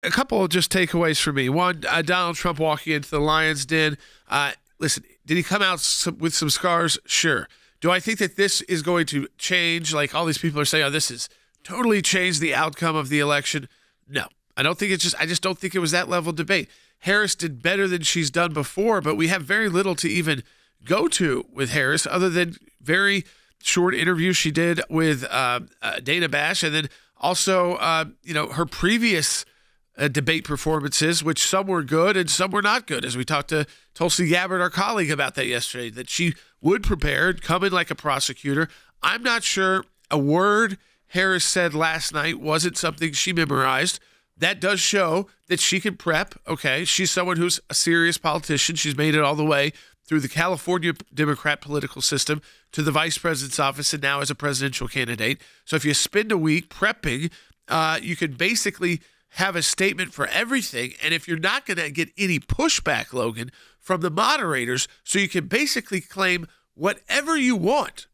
A couple of just takeaways for me. One, Donald Trump walking into the Lions Den. Listen, did he come out with some scars? Sure. Do I think that this is going to change? Like all these people are saying, this is totally changed the outcome of the election. No, I don't think I just don't think it was that level of debate. Harris did better than she's done before, but we have very little to even go to with Harris other than very short interview she did with Dana Bash, and then also, her previous debate performances, which some were good and some were not good, as we talked to Tulsi Gabbard, our colleague, about that yesterday, that she would prepare, come in like a prosecutor. I'm not sure a word Harris said last night wasn't something she memorized. That does show that she can prep, okay? She's someone who's a serious politician. She's made it all the way through the California Democrat political system to the vice president's office and now as a presidential candidate. So if you spend a week prepping, you can basically have a statement for everything. And if you're not going to get any pushback, Logan, from the moderators, so you can basically claim whatever you want.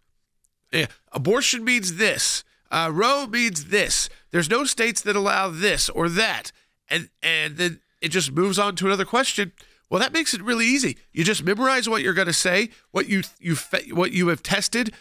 Abortion means this. Roe means this. There's no states that allow this or that. And then it just moves on to another question. Well, that makes it really easy. You just memorize what you're going to say, what you have tested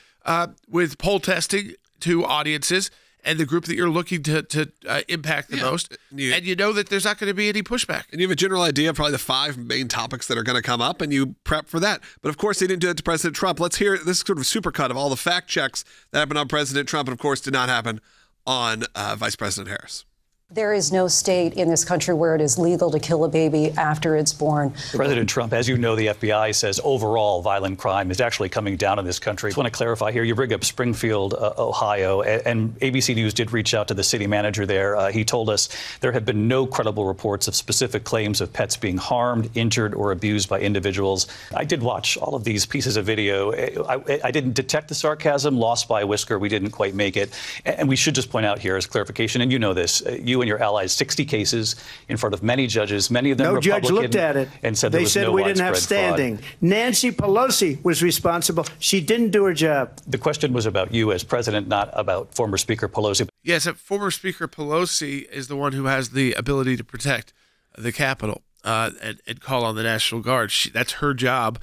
with poll testing to audiences and the group that you're looking to impact the most. And you know that there's not going to be any pushback. And you have a general idea of probably the 5 main topics that are going to come up, and you prep for that. But, of course, they didn't do it to President Trump. Let's hear this sort of supercut of all the fact checks that happened on President Trump and, of course, did not happen on Vice President Harris. There is no state in this country where it is legal to kill a baby after it's born. President Trump, as you know, the FBI says overall violent crime is actually coming down in this country. I just want to clarify here. You bring up Springfield, Ohio, and ABC News did reach out to the city manager there. He told us there have been no credible reports of specific claims of pets being harmed, injured, or abused by individuals. I did watch all of these pieces of video. I didn't detect the sarcasm, lost by a whisker. We didn't quite make it. And we should just point out here as clarification, and you know this, you and your allies, 60 cases in front of many judges, many of them no Republican. Judge looked at it and said they there was said no we didn't have standing. Fraud. Nancy Pelosi was responsible. She didn't do her job. The question was about you as president, not about former Speaker Pelosi. Yes, former Speaker Pelosi is the one who has the ability to protect the Capitol and call on the National Guard. That's her job,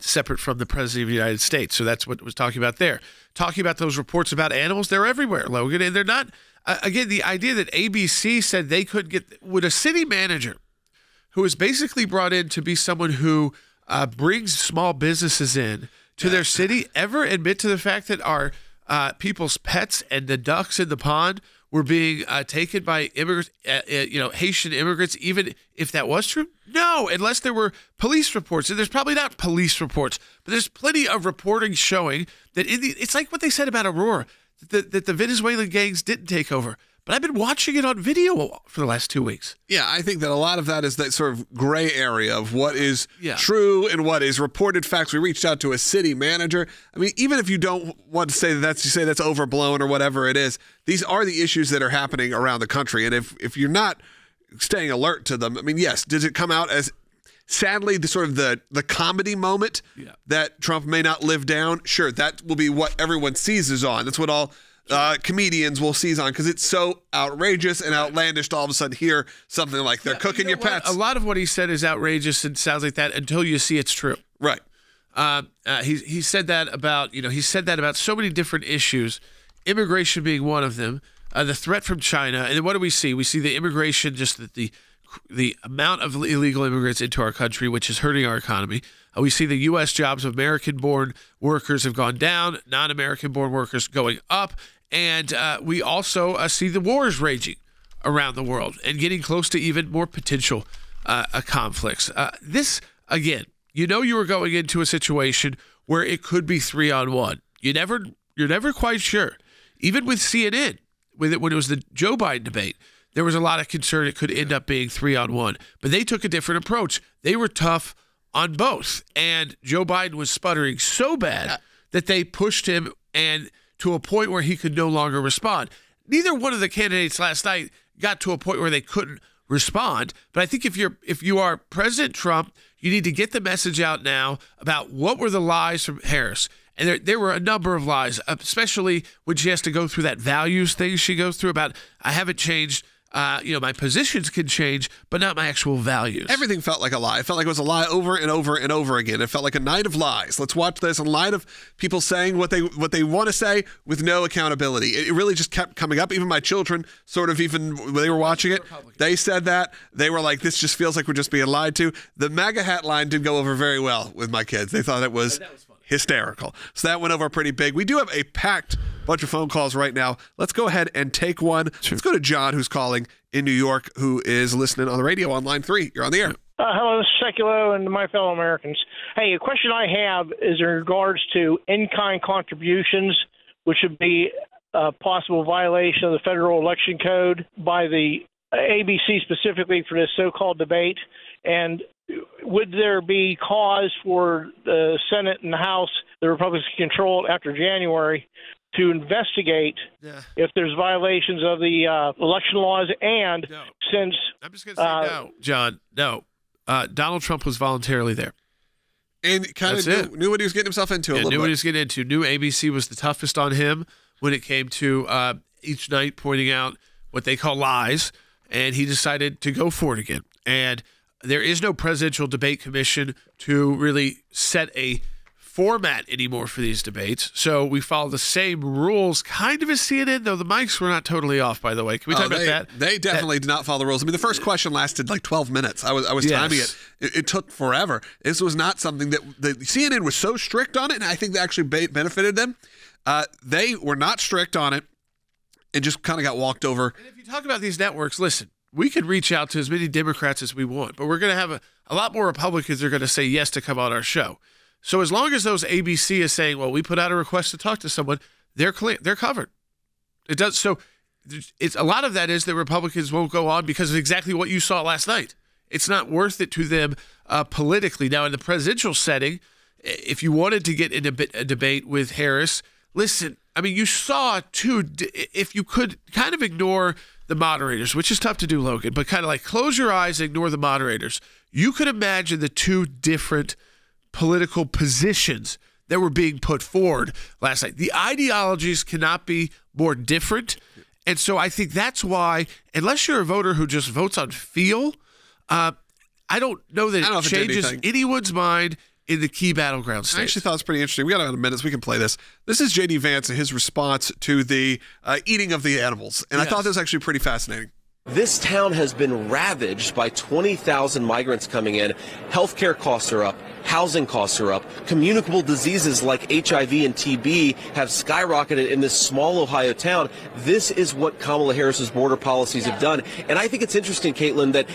separate from the President of the United States. So that's what was talking about there. Talking about those reports about animals, they're everywhere, Logan, and they're not. Again, the idea that ABC said they could get, would a city manager who is basically brought in to be someone who brings small businesses in to their city ever admit to the fact that our people's pets and the ducks in the pond were being taken by immigrants, Haitian immigrants, even if that was true? No, unless there were police reports. And there's probably not police reports, but there's plenty of reporting showing that it's like what they said about Aurora, that the Venezuelan gangs didn't take over. But I've been watching it on video for the last 2 weeks. Yeah, I think that a lot of that is that sort of gray area of what is true and what is reported facts. We reached out to a city manager. I mean, even if you don't want to say that's overblown or whatever it is, these are the issues that are happening around the country. And if you're not staying alert to them, I mean, yes, does it come out as sadly the sort of the comedy moment that Trump may not live down? Sure, that will be what everyone seizes on. That's what all comedians will seize on, because it's so outrageous and outlandish to all of a sudden hear something like they're cooking your pets. A lot of what he said is outrageous and sounds like that until you see it's true. Right. He said that about so many different issues, immigration being one of them, the threat from China, and then what do we see? We see the immigration, just the amount of illegal immigrants into our country, which is hurting our economy. We see the U.S. jobs of American-born workers have gone down, non-American-born workers going up, and we also see the wars raging around the world and getting close to even more potential conflicts. This, again, you were going into a situation where it could be 3-on-1. You're never quite sure. Even with CNN, when it was the Joe Biden debate, there was a lot of concern it could end up being 3-on-1. But they took a different approach. They were tough on both. And Joe Biden was sputtering so bad that they pushed him and to a point where he could no longer respond. Neither one of the candidates last night got to a point where they couldn't respond. But I think if you are President Trump, you need to get the message out now about what were the lies from Harris. And there were a number of lies, especially when she has to go through that values thing she goes through about, I haven't changed my positions can change, but not my actual values. Everything felt like a lie. It felt like it was a lie over and over and over again. It felt like a night of lies. Let's watch this. A night of people saying what they want to say with no accountability. It really just kept coming up. Even my children, sort of, even when they were watching it, they said that. They were like, this just feels like we're just being lied to. The MAGA hat line didn't go over very well with my kids. They thought it was hysterical. So that went over pretty big. We do have a packed bunch of phone calls right now. Let's go ahead and take one. Let's go to John, who's calling in New York, who is listening on the radio on line 3. You're on the air. Hello, this is Seculo and my fellow Americans. Hey, a question I have is in regards to in-kind contributions, which would be a possible violation of the federal election code by the ABC specifically for this so-called debate. And would there be cause for the Senate and the House, the Republicans control after January, to investigate if there's violations of the election laws? And since I'm just going to say no, John, no. Donald Trump was voluntarily there. And kind of knew what he was getting himself into a little bit. Knew what he was getting into. Knew ABC was the toughest on him when it came to each night pointing out what they call lies, and he decided to go for it again. And there is no presidential debate commission to really set a format anymore for these debates. So we follow the same rules kind of as CNN, though the mics were not totally off, by the way. Can we talk about that? They definitely did not follow the rules. I mean, the first question lasted like 12 minutes. I was timing it. It took forever. This was not something that the CNN was so strict on it, and I think that actually benefited them. They were not strict on it and just kind of got walked over. And if you talk about these networks, listen, we could reach out to as many Democrats as we want, but we're going to have a lot more Republicans that are going to say yes to come on our show. So as long as those ABC is saying, well, we put out a request to talk to someone, they're clear, they're covered. It does. So it's a lot of that is that Republicans won't go on because of exactly what you saw last night. It's not worth it to them politically. Now, in the presidential setting, if you wanted to get in a debate with Harris, listen, I mean, you saw if you could kind of ignore the moderators, which is tough to do, Logan, but kind of like close your eyes, ignore the moderators. You could imagine the two different political positions that were being put forward last night. The ideologies cannot be more different. And so I think that's why, unless you're a voter who just votes on feel, I don't know that it changes anyone's mind in the key battleground states. I actually thought it was pretty interesting. We got about a minute, so we can play this. This is J.D. Vance and his response to the eating of the animals. And I thought this was actually pretty fascinating. This town has been ravaged by 20,000 migrants coming in. Healthcare costs are up. Housing costs are up. Communicable diseases like HIV and TB have skyrocketed in this small Ohio town. This is what Kamala Harris's border policies have done. And I think it's interesting, Caitlin, that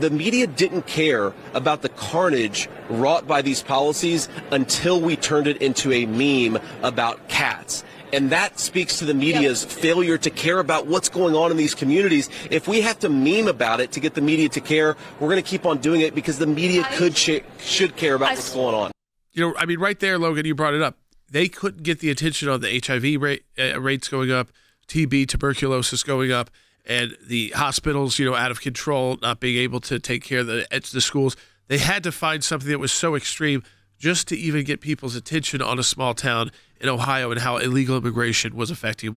the media didn't care about the carnage wrought by these policies until we turned it into a meme about cats. And that speaks to the media's failure to care about what's going on in these communities. If we have to meme about it to get the media to care, we're going to keep on doing it because the media should care about what's going on. You know, I mean, right there, Logan, you brought it up. They couldn't get the attention on the HIV rates going up, TB, tuberculosis going up, and the hospitals, out of control, not being able to take care of the schools. They had to find something that was so extreme just to even get people's attention on a small town in Ohio and how illegal immigration was affecting